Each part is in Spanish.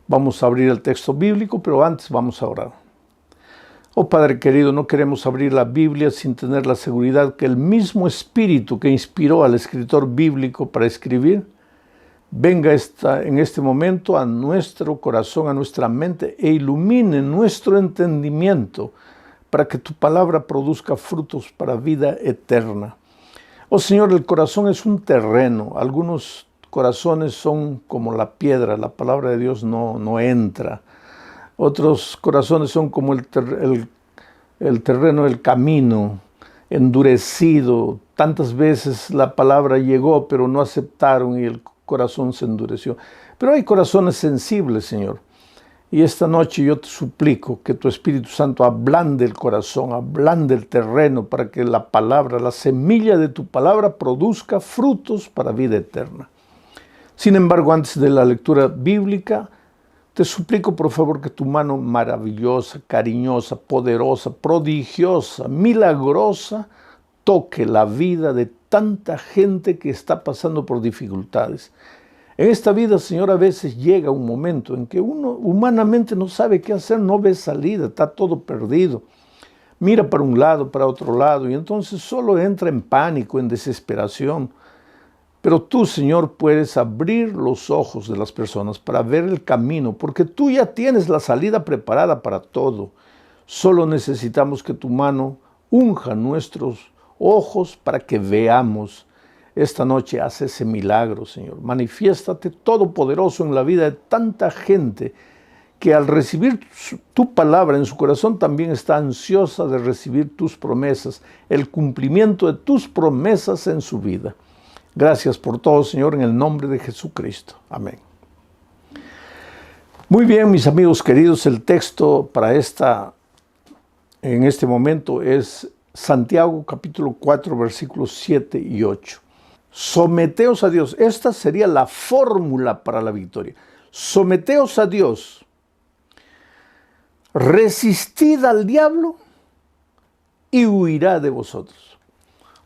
Vamos a abrir el texto bíblico, pero antes vamos a orar. Oh Padre querido, no queremos abrir la Biblia sin tener la seguridad que el mismo Espíritu que inspiró al escritor bíblico para escribir, venga en este momento a nuestro corazón, a nuestra mente e ilumine nuestro entendimiento para que tu palabra produzca frutos para vida eterna. Oh Señor, el corazón es un terreno. Algunos corazones son como la piedra, la palabra de Dios no entra. Otros corazones son como el terreno del camino, endurecido. Tantas veces la palabra llegó, pero no aceptaron y el corazón se endureció. Pero hay corazones sensibles, Señor. Y esta noche yo te suplico que tu Espíritu Santo ablande el corazón, ablande el terreno para que la palabra, la semilla de tu palabra produzca frutos para vida eterna. Sin embargo, antes de la lectura bíblica, te suplico por favor que tu mano maravillosa, cariñosa, poderosa, prodigiosa, milagrosa, toque la vida de tanta gente que está pasando por dificultades. En esta vida, Señor, a veces llega un momento en que uno humanamente no sabe qué hacer, no ve salida, está todo perdido. Mira para un lado, para otro lado, y entonces solo entra en pánico, en desesperación. Pero tú, Señor, puedes abrir los ojos de las personas para ver el camino, porque tú ya tienes la salida preparada para todo. Solo necesitamos que tu mano unja nuestros ojos para que veamos. Esta noche haz ese milagro, Señor. Manifiéstate todopoderoso en la vida de tanta gente que al recibir tu palabra en su corazón también está ansiosa de recibir tus promesas, el cumplimiento de tus promesas en su vida. Gracias por todo, Señor, en el nombre de Jesucristo. Amén. Muy bien, mis amigos queridos, el texto para en este momento es Santiago capítulo 4, versículos 7 y 8. Someteos a Dios. Esta sería la fórmula para la victoria. Someteos a Dios. Resistid al diablo y huirá de vosotros.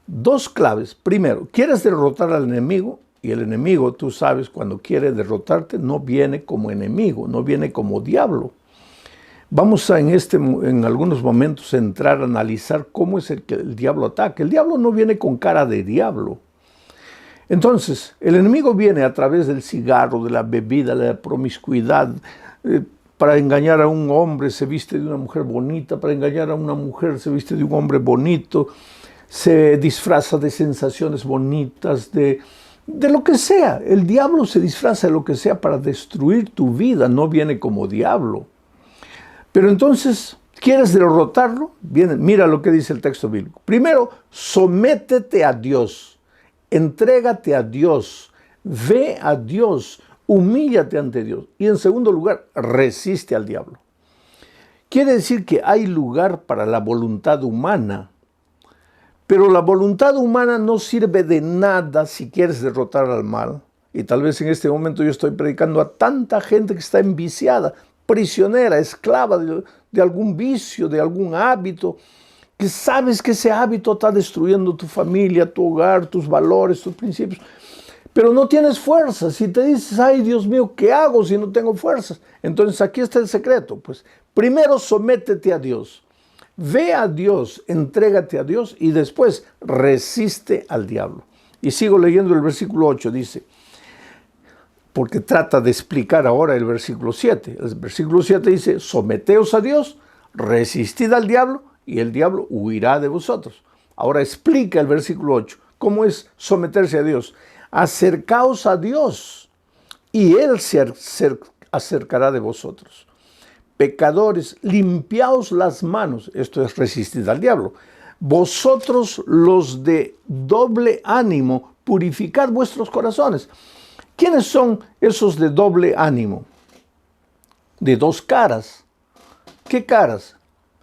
Dos claves. Primero, quieres derrotar al enemigo, y el enemigo, tú sabes, cuando quiere derrotarte, no viene como enemigo, no viene como diablo. Vamos a en algunos momentos entrar a analizar cómo es que el diablo ataca. El diablo no viene con cara de diablo. Entonces, el enemigo viene a través del cigarro, de la bebida, de la promiscuidad. Para engañar a un hombre se viste de una mujer bonita, para engañar a una mujer se viste de un hombre bonito, se disfraza de sensaciones bonitas, de lo que sea. El diablo se disfraza de lo que sea para destruir tu vida, no viene como diablo. Pero entonces, ¿quieres derrotarlo? Bien, mira lo que dice el texto bíblico. Primero, sométete a Dios. Entrégate a Dios, ve a Dios, humíllate ante Dios. Y en segundo lugar, resiste al diablo. Quiere decir que hay lugar para la voluntad humana, pero la voluntad humana no sirve de nada si quieres derrotar al mal. Y tal vez en este momento yo estoy predicando a tanta gente que está enviciada, prisionera, esclava de algún vicio, de algún hábito, que sabes que ese hábito está destruyendo tu familia, tu hogar, tus valores, tus principios, pero no tienes fuerzas y te dices, ay Dios mío, ¿qué hago si no tengo fuerzas? Entonces aquí está el secreto, pues primero sométete a Dios, ve a Dios, entrégate a Dios y después resiste al diablo. Y sigo leyendo el versículo 8, dice, porque trata de explicar ahora el versículo 7. El versículo 7 dice, someteos a Dios, resistid al diablo, y el diablo huirá de vosotros. Ahora explica el versículo 8. ¿Cómo es someterse a Dios? Acercaos a Dios y Él se acercará de vosotros. Pecadores, limpiaos las manos. Esto es resistir al diablo. Vosotros los de doble ánimo, purificad vuestros corazones. ¿Quiénes son esos de doble ánimo? De dos caras. ¿Qué caras?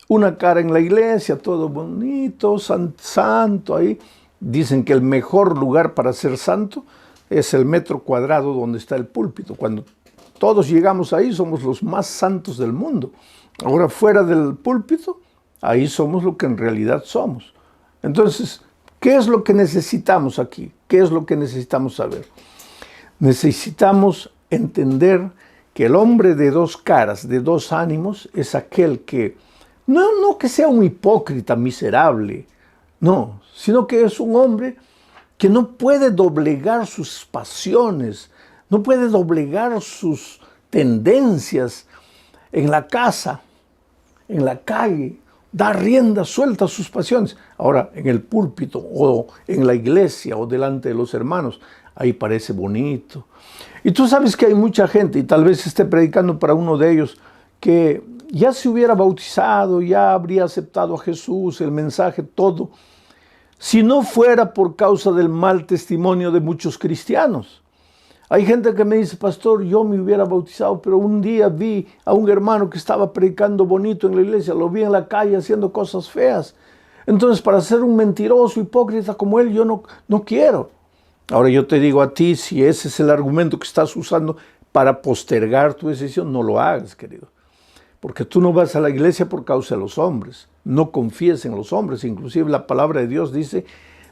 Una cara en la iglesia, todo bonito, santo ahí. Dicen que el mejor lugar para ser santo es el metro cuadrado donde está el púlpito. Cuando todos llegamos ahí, somos los más santos del mundo. Ahora, fuera del púlpito, ahí somos lo que en realidad somos. Entonces, ¿qué es lo que necesitamos aquí? ¿Qué es lo que necesitamos saber? Necesitamos entender que el hombre de dos caras, de dos ánimos, es aquel que, no que sea un hipócrita miserable, no, sino que es un hombre que no puede doblegar sus pasiones, no puede doblegar sus tendencias en la casa, en la calle, da rienda suelta a sus pasiones. Ahora, en el púlpito o en la iglesia o delante de los hermanos, ahí parece bonito. Y tú sabes que hay mucha gente, y tal vez esté predicando para uno de ellos, que ya se hubiera bautizado, ya habría aceptado a Jesús, el mensaje, todo, si no fuera por causa del mal testimonio de muchos cristianos. Hay gente que me dice, pastor, yo me hubiera bautizado, pero un día vi a un hermano que estaba predicando bonito en la iglesia, lo vi en la calle haciendo cosas feas. Entonces, para ser un mentiroso, hipócrita como él, yo no quiero. Ahora yo te digo a ti, si ese es el argumento que estás usando para postergar tu decisión, no lo hagas, querido. Porque tú no vas a la iglesia por causa de los hombres. No confíes en los hombres. Inclusive la palabra de Dios dice,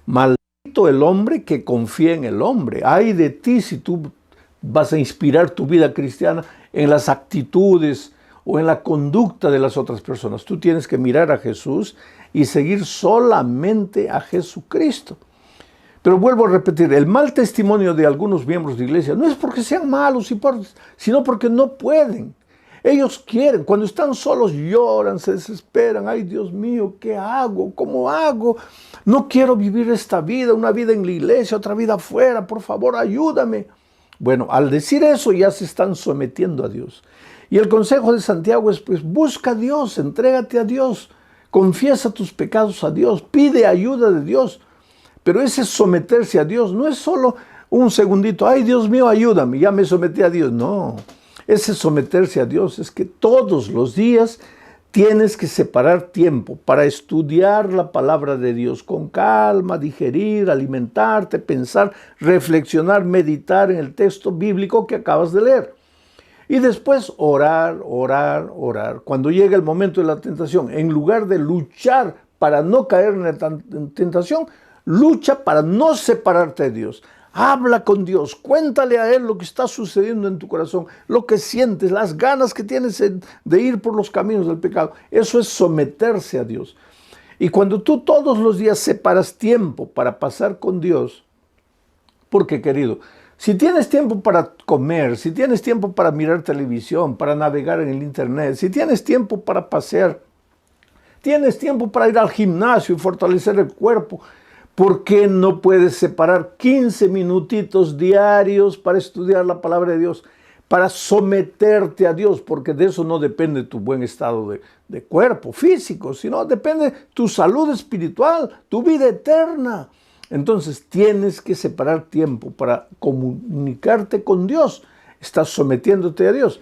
maldito el hombre que confía en el hombre. Ay de ti si tú vas a inspirar tu vida cristiana en las actitudes o en la conducta de las otras personas. Tú tienes que mirar a Jesús y seguir solamente a Jesucristo. Pero vuelvo a repetir, el mal testimonio de algunos miembros de iglesia no es porque sean malos, sino porque no pueden. Ellos quieren, cuando están solos lloran, se desesperan. Ay, Dios mío, ¿qué hago? ¿Cómo hago? No quiero vivir esta vida, una vida en la iglesia, otra vida afuera. Por favor, ayúdame. Bueno, al decir eso ya se están sometiendo a Dios. Y el consejo de Santiago es, pues, busca a Dios, entrégate a Dios, confiesa tus pecados a Dios, pide ayuda de Dios. Pero ese someterse a Dios no es solo un segundito, ay Dios mío, ayúdame, ya me sometí a Dios. No, ese someterse a Dios es que todos los días tienes que separar tiempo para estudiar la palabra de Dios con calma, digerir, alimentarte, pensar, reflexionar, meditar en el texto bíblico que acabas de leer. Y después orar, orar, orar. Cuando llega el momento de la tentación, en lugar de luchar para no caer en la tentación, lucha para no separarte de Dios. Habla con Dios, cuéntale a Él lo que está sucediendo en tu corazón, lo que sientes, las ganas que tienes de ir por los caminos del pecado. Eso es someterse a Dios. Y cuando tú todos los días separas tiempo para pasar con Dios, porque querido, si tienes tiempo para comer, si tienes tiempo para mirar televisión, para navegar en el internet, si tienes tiempo para pasear, tienes tiempo para ir al gimnasio y fortalecer el cuerpo, ¿por qué no puedes separar 15 minutitos diarios para estudiar la palabra de Dios, para someterte a Dios? Porque de eso no depende tu buen estado de cuerpo físico, sino depende tu salud espiritual, tu vida eterna. Entonces tienes que separar tiempo para comunicarte con Dios. Estás sometiéndote a Dios.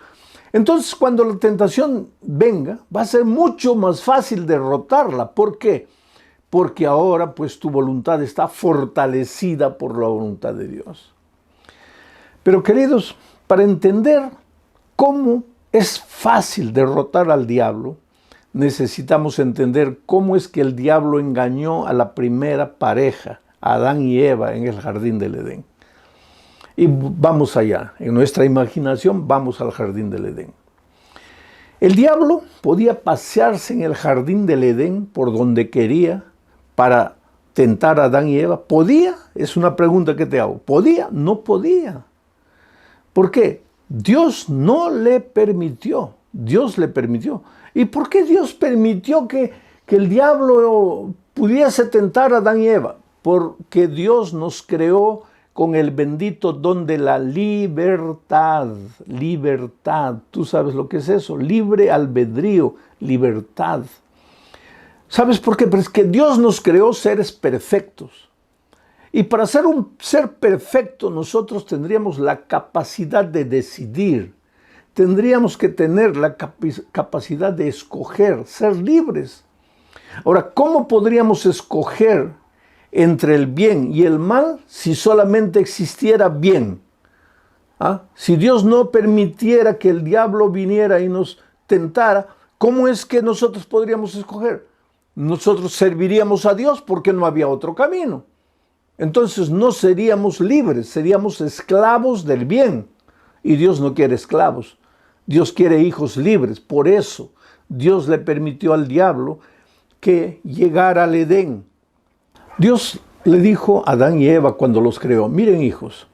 Entonces cuando la tentación venga, va a ser mucho más fácil derrotarla. ¿Por qué? Porque ahora pues tu voluntad está fortalecida por la voluntad de Dios. Pero queridos, para entender cómo es fácil derrotar al diablo, necesitamos entender cómo es que el diablo engañó a la primera pareja, a Adán y Eva, en el jardín del Edén. Y vamos allá, en nuestra imaginación vamos al jardín del Edén. El diablo podía pasearse en el jardín del Edén por donde quería, para tentar a Adán y Eva. ¿Podía? Es una pregunta que te hago. ¿Podía? No podía. ¿Por qué? Dios no le permitió. Dios le permitió. ¿Y por qué Dios permitió que el diablo pudiese tentar a Adán y Eva? Porque Dios nos creó con el bendito don de la libertad. Libertad. ¿Tú sabes lo que es eso? Libre albedrío, libertad. ¿Sabes por qué? Pero es que Dios nos creó seres perfectos. Y para ser un ser perfecto, nosotros tendríamos la capacidad de decidir. Tendríamos que tener la capacidad de escoger, ser libres. Ahora, ¿cómo podríamos escoger entre el bien y el mal si solamente existiera bien? ¿Ah? Si Dios no permitiera que el diablo viniera y nos tentara, ¿cómo es que nosotros podríamos escoger? Nosotros serviríamos a Dios porque no había otro camino. Entonces no seríamos libres, seríamos esclavos del bien. Y Dios no quiere esclavos. Dios quiere hijos libres. Por eso Dios le permitió al diablo que llegara al Edén. Dios le dijo a Adán y Eva cuando los creó: miren, hijos,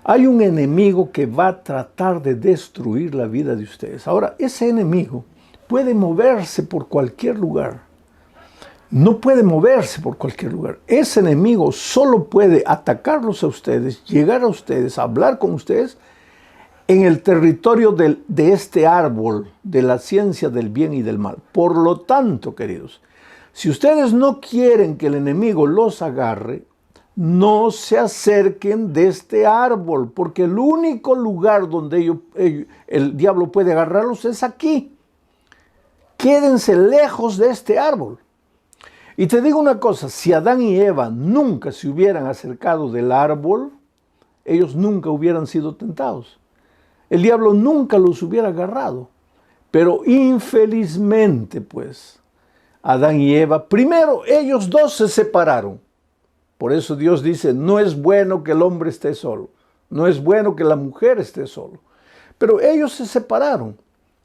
hay un enemigo que va a tratar de destruir la vida de ustedes. Ahora, ese enemigo puede moverse por cualquier lugar. No puede moverse por cualquier lugar. Ese enemigo solo puede atacarlos a ustedes, llegar a ustedes, hablar con ustedes en el territorio de este árbol, de la ciencia del bien y del mal. Por lo tanto, queridos, si ustedes no quieren que el enemigo los agarre, no se acerquen de este árbol, porque el único lugar donde el diablo puede agarrarlos es aquí. Quédense lejos de este árbol. Y te digo una cosa, si Adán y Eva nunca se hubieran acercado del árbol, ellos nunca hubieran sido tentados. El diablo nunca los hubiera agarrado. Pero infelizmente, pues, Adán y Eva, primero ellos dos se separaron. Por eso Dios dice: no es bueno que el hombre esté solo, no es bueno que la mujer esté solo. Pero ellos se separaron,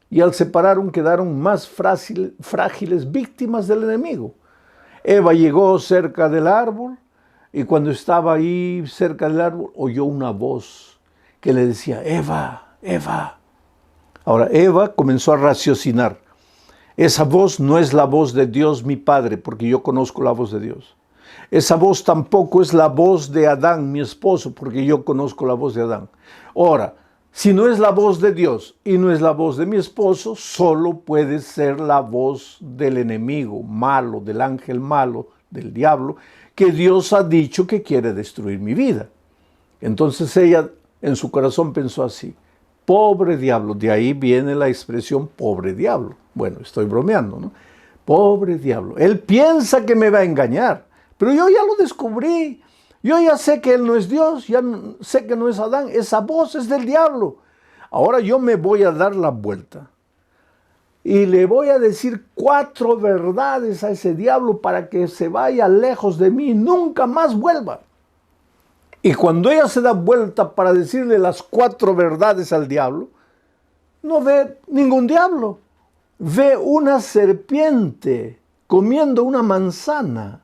y al separaron quedaron más frágiles víctimas del enemigo. Eva llegó cerca del árbol, y cuando estaba ahí cerca del árbol, oyó una voz que le decía: Eva, Eva. Ahora, Eva comenzó a raciocinar. Esa voz no es la voz de Dios mi Padre, porque yo conozco la voz de Dios. Esa voz tampoco es la voz de Adán, mi esposo, porque yo conozco la voz de Adán. Ahora, si no es la voz de Dios y no es la voz de mi esposo, solo puede ser la voz del enemigo malo, del ángel malo, del diablo, que Dios ha dicho que quiere destruir mi vida. Entonces ella en su corazón pensó así: pobre diablo. De ahí viene la expresión pobre diablo. Bueno, estoy bromeando, ¿no? Pobre diablo. Él piensa que me va a engañar, pero yo ya lo descubrí. Yo ya sé que Él no es Dios, ya sé que no es Adán. Esa voz es del diablo. Ahora yo me voy a dar la vuelta y le voy a decir 4 verdades a ese diablo para que se vaya lejos de mí y nunca más vuelva. Y cuando ella se da vuelta para decirle las 4 verdades al diablo, no ve ningún diablo. Ve una serpiente comiendo una manzana.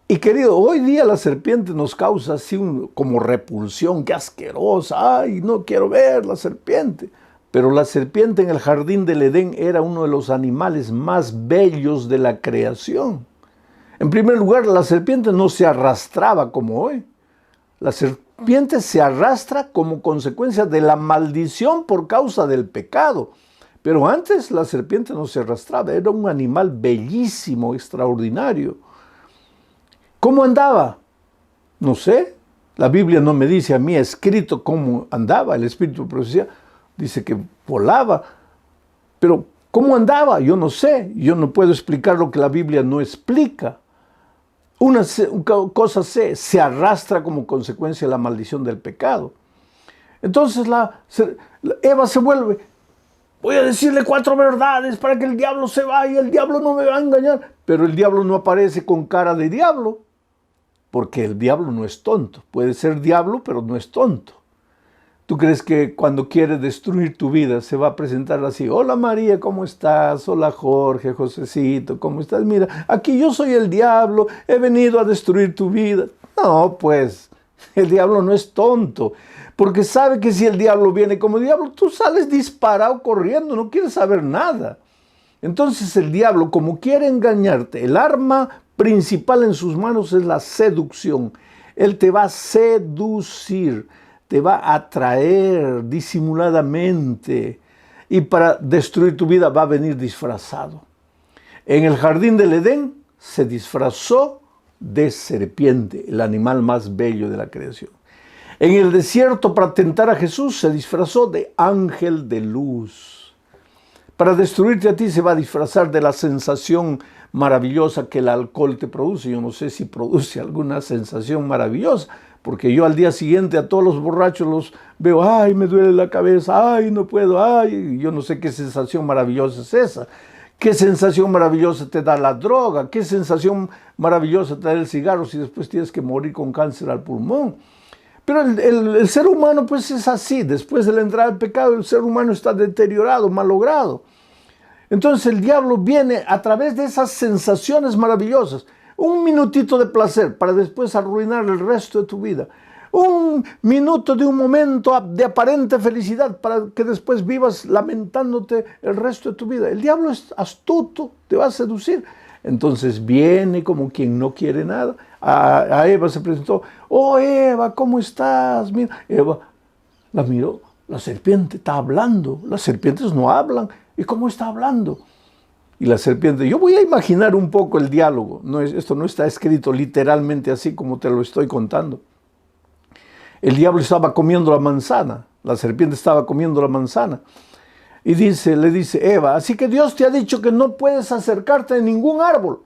Y querido, hoy día la serpiente nos causa así como repulsión, qué asquerosa, ay, no quiero ver la serpiente. Pero la serpiente en el jardín del Edén era uno de los animales más bellos de la creación. En primer lugar, la serpiente no se arrastraba como hoy. La serpiente se arrastra como consecuencia de la maldición por causa del pecado. Pero antes la serpiente no se arrastraba, era un animal bellísimo, extraordinario. ¿Cómo andaba? No sé. La Biblia no me dice a mí escrito cómo andaba. El Espíritu de Profecía dice que volaba. Pero ¿cómo andaba? Yo no sé. Yo no puedo explicar lo que la Biblia no explica. Una cosa sé, se arrastra como consecuencia de la maldición del pecado. Entonces Eva se vuelve: voy a decirle 4 verdades para que el diablo se vaya, el diablo no me va a engañar. Pero el diablo no aparece con cara de diablo, porque el diablo no es tonto. Puede ser diablo, pero no es tonto. ¿Tú crees que cuando quiere destruir tu vida se va a presentar así? Hola María, ¿cómo estás? Hola Jorge, Josecito, ¿cómo estás? Mira, aquí yo soy el diablo, he venido a destruir tu vida. No, pues, el diablo no es tonto, porque sabe que si el diablo viene como diablo, tú sales disparado corriendo, no quieres saber nada. Entonces el diablo, como quiere engañarte, el arma principal en sus manos es la seducción. Él te va a seducir, te va a atraer disimuladamente, y para destruir tu vida va a venir disfrazado. En el jardín del Edén se disfrazó de serpiente, el animal más bello de la creación. En el desierto, para tentar a Jesús, se disfrazó de ángel de luz. Para destruirte a ti se va a disfrazar de la sensación maravillosa que el alcohol te produce. Yo no sé si produce alguna sensación maravillosa, porque yo al día siguiente a todos los borrachos los veo: ay, me duele la cabeza, ay, no puedo, ay, yo no sé qué sensación maravillosa es esa. ¿Qué sensación maravillosa te da la droga? ¿Qué sensación maravillosa te da el cigarro si después tienes que morir con cáncer al pulmón? Pero el ser humano pues es así. Después de la entrada del pecado, el ser humano está deteriorado, malogrado. Entonces el diablo viene a través de esas sensaciones maravillosas. Un minutito de placer para después arruinar el resto de tu vida. Un minuto de un momento de aparente felicidad para que después vivas lamentándote el resto de tu vida. El diablo es astuto, te va a seducir. Entonces viene como quien no quiere nada. A Eva se presentó. Oh, Eva, ¿cómo estás? Mira, Eva la miró. La serpiente está hablando. Las serpientes no hablan. ¿Y cómo está hablando? Y la serpiente, yo voy a imaginar un poco el diálogo. Esto no está escrito literalmente así como te lo estoy contando. El diablo estaba comiendo la manzana. La serpiente estaba comiendo la manzana. Y le dice Eva, así que Dios te ha dicho que no puedes acercarte a ningún árbol.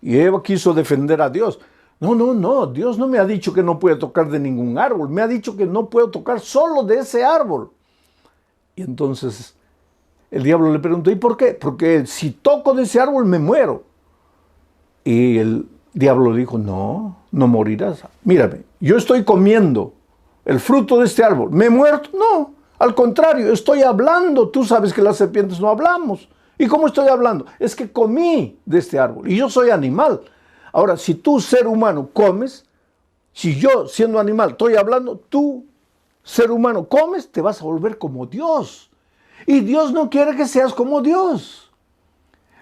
Y Eva quiso defender a Dios. No, Dios no me ha dicho que no puedo tocar de ningún árbol. Me ha dicho que no puedo tocar solo de ese árbol. Y entonces el diablo le preguntó, ¿y por qué? Porque si toco de ese árbol me muero. Y el diablo le dijo, no morirás. Mírame, yo estoy comiendo el fruto de este árbol. ¿Me he muerto? No, al contrario, estoy hablando. Tú sabes que las serpientes no hablamos. ¿Y cómo estoy hablando? Es que comí de este árbol y yo soy animal. Ahora, si tú, ser humano, comes, si yo, siendo animal, estoy hablando, tú, ser humano, comes, te vas a volver como Dios. Y Dios no quiere que seas como Dios.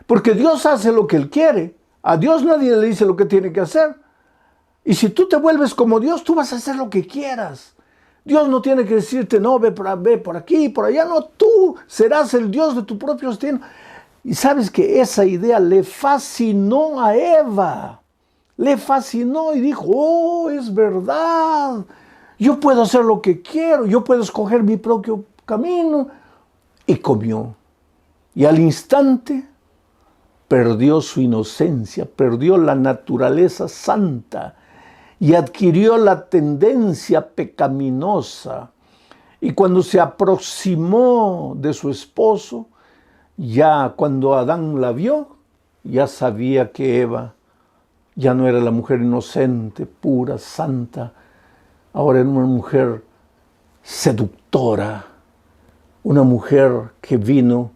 Porque Dios hace lo que Él quiere. A Dios nadie le dice lo que tiene que hacer. Y si tú te vuelves como Dios, tú vas a hacer lo que quieras. Dios no tiene que decirte, no, ve por aquí, por allá. No, tú serás el Dios de tu propio destino. Y sabes que esa idea le fascinó a Eva. Le fascinó y dijo, oh, es verdad. Yo puedo hacer lo que quiero. Yo puedo escoger mi propio camino. Y comió. Y al instante perdió su inocencia, perdió la naturaleza santa y adquirió la tendencia pecaminosa. Y cuando se aproximó de su esposo, ya cuando Adán la vio, ya sabía que Eva ya no era la mujer inocente, pura, santa. Ahora era una mujer seductora, una mujer que vino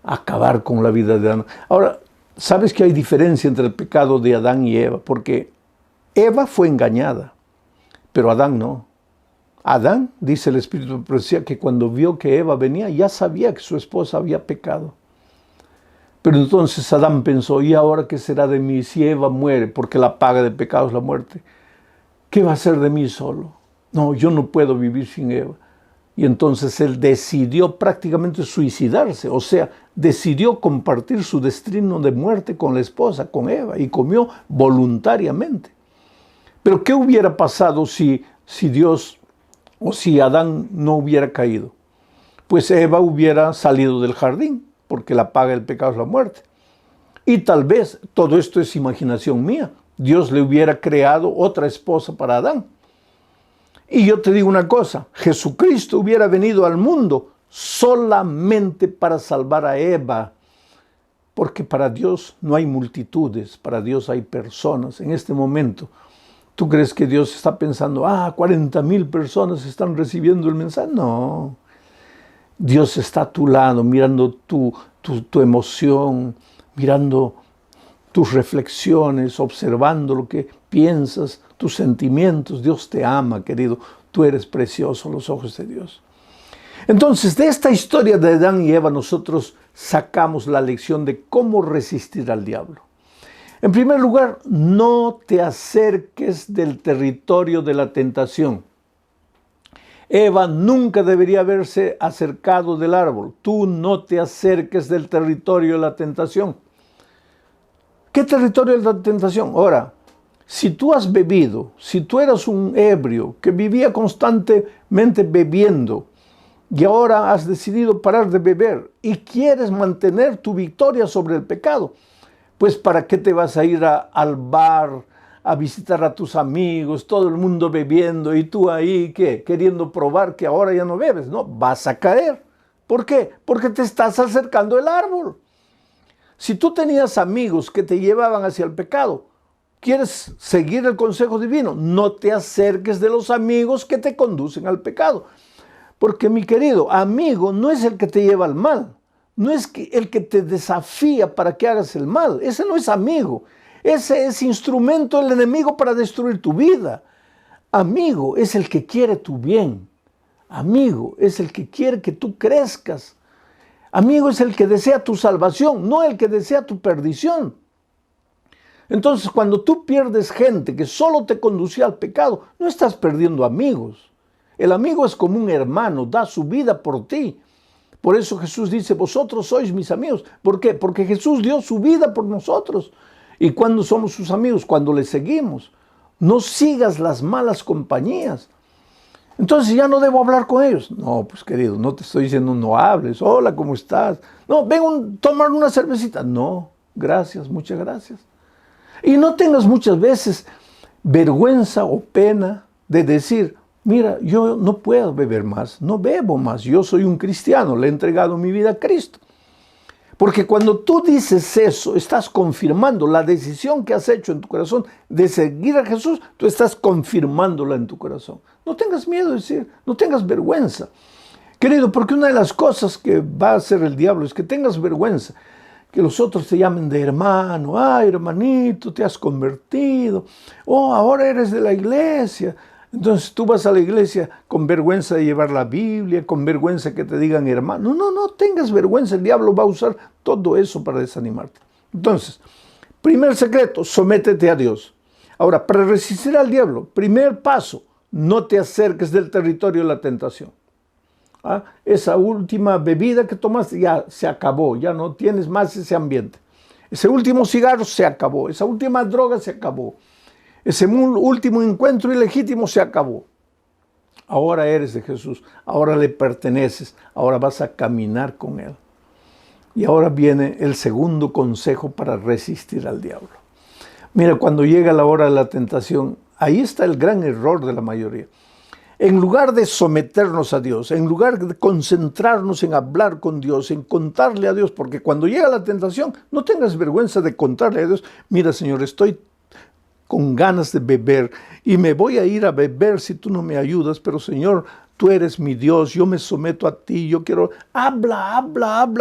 a acabar con la vida de Adán. Ahora, ¿sabes que hay diferencia entre el pecado de Adán y Eva? Porque Eva fue engañada, pero Adán no. Adán, dice el Espíritu de Profecía, que cuando vio que Eva venía, ya sabía que su esposa había pecado. Pero entonces Adán pensó, ¿y ahora qué será de mí si Eva muere? Porque la paga del pecado es la muerte. ¿Qué va a ser de mí solo? No, yo no puedo vivir sin Eva. Y entonces él decidió prácticamente suicidarse, o sea, decidió compartir su destino de muerte con la esposa, con Eva, y comió voluntariamente. Pero ¿qué hubiera pasado si Dios o si Adán no hubiera caído? Pues Eva hubiera salido del jardín, porque la paga del pecado es la muerte. Y tal vez, todo esto es imaginación mía, Dios le hubiera creado otra esposa para Adán. Y yo te digo una cosa, Jesucristo hubiera venido al mundo solamente para salvar a Eva, porque para Dios no hay multitudes, para Dios hay personas. En este momento, ¿tú crees que Dios está pensando, 40,000 personas están recibiendo el mensaje? No, Dios está a tu lado, mirando tu emoción, mirando tus reflexiones, observando lo que piensas, tus sentimientos. Dios te ama, querido. Tú eres precioso a los ojos de Dios. Entonces, de esta historia de Adán y Eva, nosotros sacamos la lección de cómo resistir al diablo. En primer lugar, no te acerques del territorio de la tentación. Eva nunca debería haberse acercado del árbol. Tú no te acerques del territorio de la tentación. ¿Qué territorio es la tentación? Ahora, si tú has bebido, si tú eras un ebrio que vivía constantemente bebiendo y ahora has decidido parar de beber y quieres mantener tu victoria sobre el pecado, pues ¿para qué te vas a ir al bar, a visitar a tus amigos, todo el mundo bebiendo y tú ahí, ¿qué? Queriendo probar que ahora ya no bebes? No, vas a caer. ¿Por qué? Porque te estás acercando al árbol. Si tú tenías amigos que te llevaban hacia el pecado, ¿Quieres seguir el consejo divino? No te acerques de los amigos que te conducen al pecado. Porque, mi querido, amigo no es el que te lleva al mal. No es el que te desafía para que hagas el mal. Ese no es amigo. Ese es instrumento del enemigo para destruir tu vida. Amigo es el que quiere tu bien. Amigo es el que quiere que tú crezcas. Amigo es el que desea tu salvación, no el que desea tu perdición. Entonces, cuando tú pierdes gente que solo te conducía al pecado, no estás perdiendo amigos. El amigo es como un hermano, da su vida por ti. Por eso Jesús dice, vosotros sois mis amigos. ¿Por qué? Porque Jesús dio su vida por nosotros. ¿Y cuándo somos sus amigos? Cuando le seguimos. No sigas las malas compañías. Entonces ya no debo hablar con ellos. No, pues querido, no te estoy diciendo no hables. Hola, ¿cómo estás? No, ven a tomar una cervecita. No, gracias, muchas gracias. Y no tengas muchas veces vergüenza o pena de decir, mira, yo no puedo beber más, no bebo más, yo soy un cristiano, le he entregado mi vida a Cristo. Porque cuando tú dices eso, estás confirmando la decisión que has hecho en tu corazón de seguir a Jesús, tú estás confirmándola en tu corazón. No tengas miedo de decir, no tengas vergüenza. Querido, porque una de las cosas que va a hacer el diablo es que tengas vergüenza, que los otros te llamen de hermano, ay hermanito, te has convertido, oh, ahora eres de la iglesia. Entonces tú vas a la iglesia con vergüenza de llevar la Biblia, con vergüenza que te digan hermano. No tengas vergüenza, el diablo va a usar todo eso para desanimarte. Entonces, primer secreto, sométete a Dios. Ahora, para resistir al diablo, primer paso, no te acerques del territorio de la tentación. Esa última bebida que tomaste ya se acabó, ya no tienes más ese ambiente. Ese último cigarro se acabó, esa última droga se acabó. Ese último encuentro ilegítimo se acabó. Ahora eres de Jesús, ahora le perteneces, ahora vas a caminar con Él. Y ahora viene el segundo consejo para resistir al diablo. Mira, cuando llega la hora de la tentación, ahí está el gran error de la mayoría. En lugar de someternos a Dios, en lugar de concentrarnos en hablar con Dios, en contarle a Dios, porque cuando llega la tentación, no tengas vergüenza de contarle a Dios, mira Señor, estoy con ganas de beber y me voy a ir a beber si tú no me ayudas, pero Señor, tú eres mi Dios, yo me someto a ti, yo quiero, habla,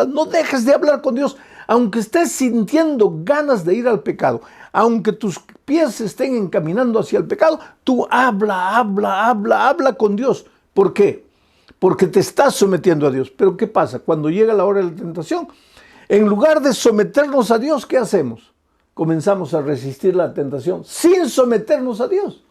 no dejes de hablar con Dios, aunque estés sintiendo ganas de ir al pecado, aunque tus pies estén encaminando hacia el pecado, tú habla con Dios. ¿Por qué? Porque te estás sometiendo a Dios. Pero ¿qué pasa? Cuando llega la hora de la tentación, en lugar de someternos a Dios, ¿qué hacemos? Comenzamos a resistir la tentación sin someternos a Dios.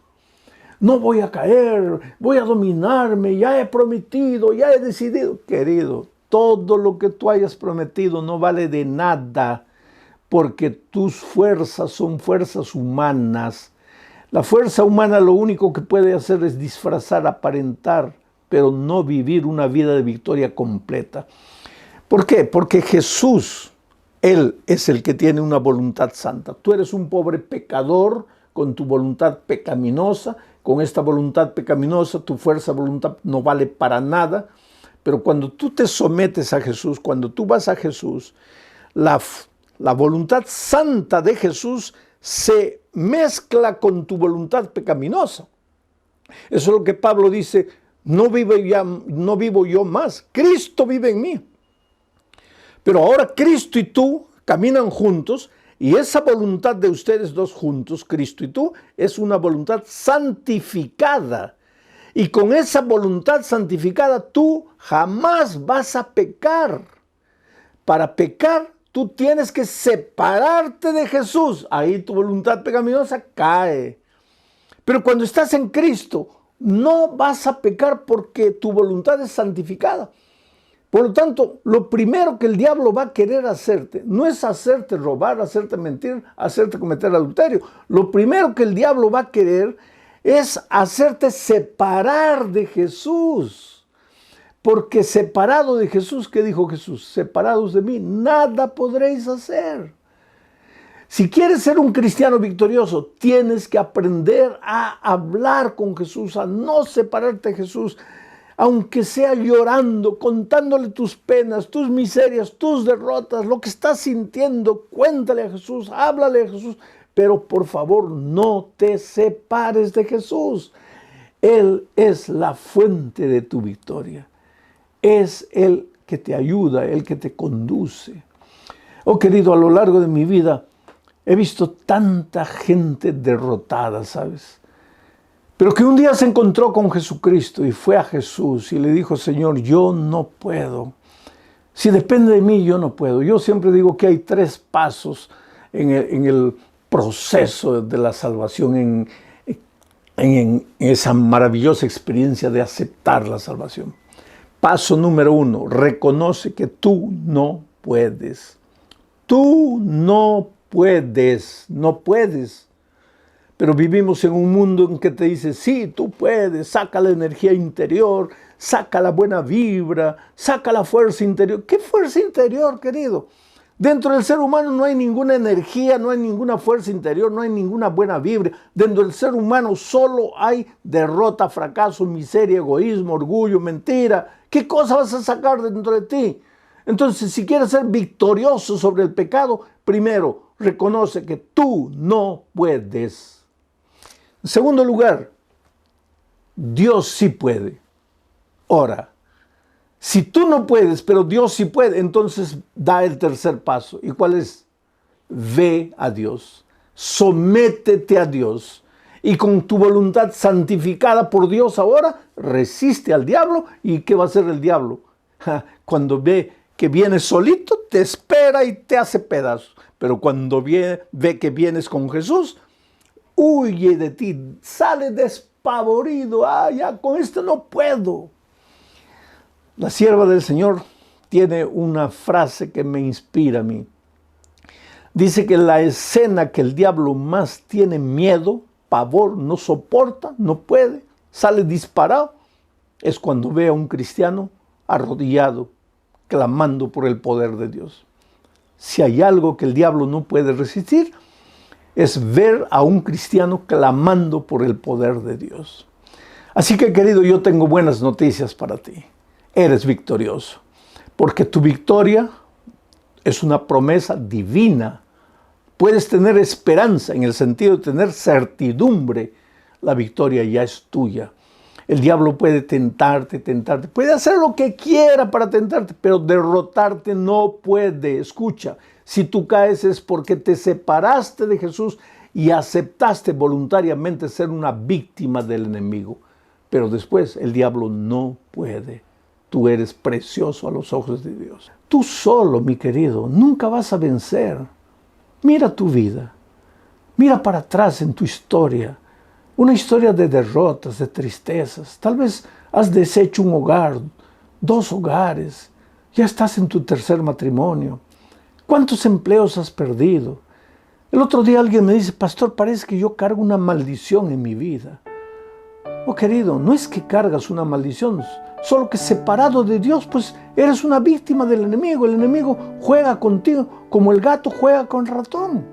No voy a caer, voy a dominarme, ya he prometido, ya he decidido. Querido, todo lo que tú hayas prometido no vale de nada, porque tus fuerzas son fuerzas humanas. La fuerza humana lo único que puede hacer es disfrazar, aparentar, pero no vivir una vida de victoria completa. ¿Por qué? Porque Jesús, Él es el que tiene una voluntad santa. Tú eres un pobre pecador con tu voluntad pecaminosa. Con esta voluntad pecaminosa, tu fuerza de voluntad no vale para nada. Pero cuando tú te sometes a Jesús, cuando tú vas a Jesús, la voluntad santa de Jesús se mezcla con tu voluntad pecaminosa. Eso es lo que Pablo dice, no vivo yo más, Cristo vive en mí. Pero ahora Cristo y tú caminan juntos y esa voluntad de ustedes dos juntos, Cristo y tú, es una voluntad santificada. Y con esa voluntad santificada tú jamás vas a pecar. Para pecar tú tienes que separarte de Jesús. Ahí tu voluntad pecaminosa cae. Pero cuando estás en Cristo, no vas a pecar porque tu voluntad es santificada. Por lo tanto, lo primero que el diablo va a querer hacerte no es hacerte robar, hacerte mentir, hacerte cometer adulterio. Lo primero que el diablo va a querer es hacerte separar de Jesús. Porque separado de Jesús, ¿qué dijo Jesús? Separados de mí, nada podréis hacer. Si quieres ser un cristiano victorioso, tienes que aprender a hablar con Jesús, a no separarte de Jesús, aunque sea llorando, contándole tus penas, tus miserias, tus derrotas, lo que estás sintiendo, cuéntale a Jesús, háblale a Jesús, pero por favor no te separes de Jesús. Él es la fuente de tu victoria. Es el que te ayuda, el que te conduce. Oh querido, a lo largo de mi vida he visto tanta gente derrotada, ¿sabes? Pero que un día se encontró con Jesucristo y fue a Jesús y le dijo: Señor, yo no puedo. Si depende de mí, yo no puedo. Yo siempre digo que hay 3 pasos en el proceso de la salvación, en esa maravillosa experiencia de aceptar la salvación. Paso número 1, reconoce que tú no puedes. Tú no puedes, no puedes. Pero vivimos en un mundo en que te dice: sí, tú puedes, saca la energía interior, saca la buena vibra, saca la fuerza interior. ¿Qué fuerza interior, querido? Dentro del ser humano no hay ninguna energía, no hay ninguna fuerza interior, no hay ninguna buena vibra. Dentro del ser humano solo hay derrota, fracaso, miseria, egoísmo, orgullo, mentira. ¿Qué cosa vas a sacar dentro de ti? Entonces, si quieres ser victorioso sobre el pecado, primero, reconoce que tú no puedes. En segundo lugar, Dios sí puede. Ahora, si tú no puedes, pero Dios sí puede, entonces da el tercer paso. ¿Y cuál es? Ve a Dios, sométete a Dios y con tu voluntad santificada por Dios ahora, resiste al diablo. ¿Y qué va a hacer el diablo? Cuando ve que vienes solito, te espera y te hace pedazos. Pero cuando ve que vienes con Jesús, huye de ti, sale despavorido. Ya con esto no puedo. La sierva del Señor tiene una frase que me inspira a mí. Dice que la escena que el diablo más tiene miedo, pavor, no soporta, no puede, sale disparado, es cuando ve a un cristiano arrodillado, clamando por el poder de Dios. Si hay algo que el diablo no puede resistir, es ver a un cristiano clamando por el poder de Dios. Así que, querido, yo tengo buenas noticias para ti. Eres victorioso, porque tu victoria es una promesa divina. Puedes tener esperanza en el sentido de tener certidumbre. La victoria ya es tuya. El diablo puede tentarte, puede hacer lo que quiera para tentarte, pero derrotarte no puede. Escucha, si tú caes es porque te separaste de Jesús y aceptaste voluntariamente ser una víctima del enemigo. Pero después el diablo no puede. Tú eres precioso a los ojos de Dios. Tú solo, mi querido, nunca vas a vencer. Mira tu vida. Mira para atrás en tu historia. Una historia de derrotas, de tristezas. Tal vez has deshecho un hogar, 2 hogares. Ya estás en tu 3er matrimonio. ¿Cuántos empleos has perdido? El otro día alguien me dice: pastor, parece que yo cargo una maldición en mi vida. Oh, querido, no es que cargas una maldición, solo que separado de Dios, pues eres una víctima del enemigo. El enemigo juega contigo como el gato juega con el ratón.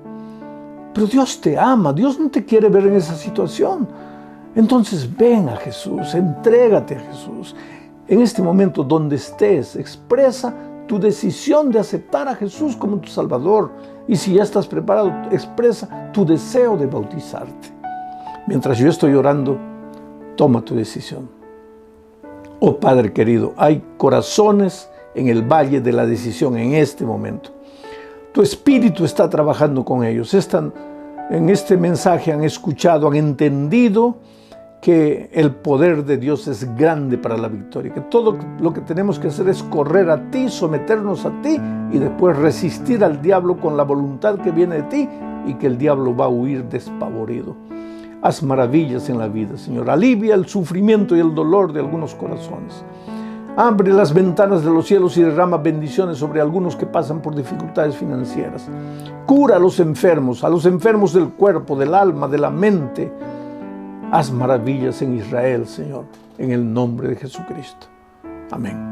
Pero Dios te ama, Dios no te quiere ver en esa situación. Entonces ven a Jesús, entrégate a Jesús. En este momento donde estés, expresa tu decisión de aceptar a Jesús como tu Salvador. Y si ya estás preparado, expresa tu deseo de bautizarte. Mientras yo estoy orando, toma tu decisión. Oh Padre querido, hay corazones en el valle de la decisión en este momento. Tu Espíritu está trabajando con ellos. En este mensaje han escuchado, han entendido que el poder de Dios es grande para la victoria. Que todo lo que tenemos que hacer es correr a ti, someternos a ti y después resistir al diablo con la voluntad que viene de ti y que el diablo va a huir despavorido. Haz maravillas en la vida, Señor. Alivia el sufrimiento y el dolor de algunos corazones. Abre las ventanas de los cielos y derrama bendiciones sobre algunos que pasan por dificultades financieras. Cura a los enfermos del cuerpo, del alma, de la mente. Haz maravillas en Israel, Señor, en el nombre de Jesucristo. Amén.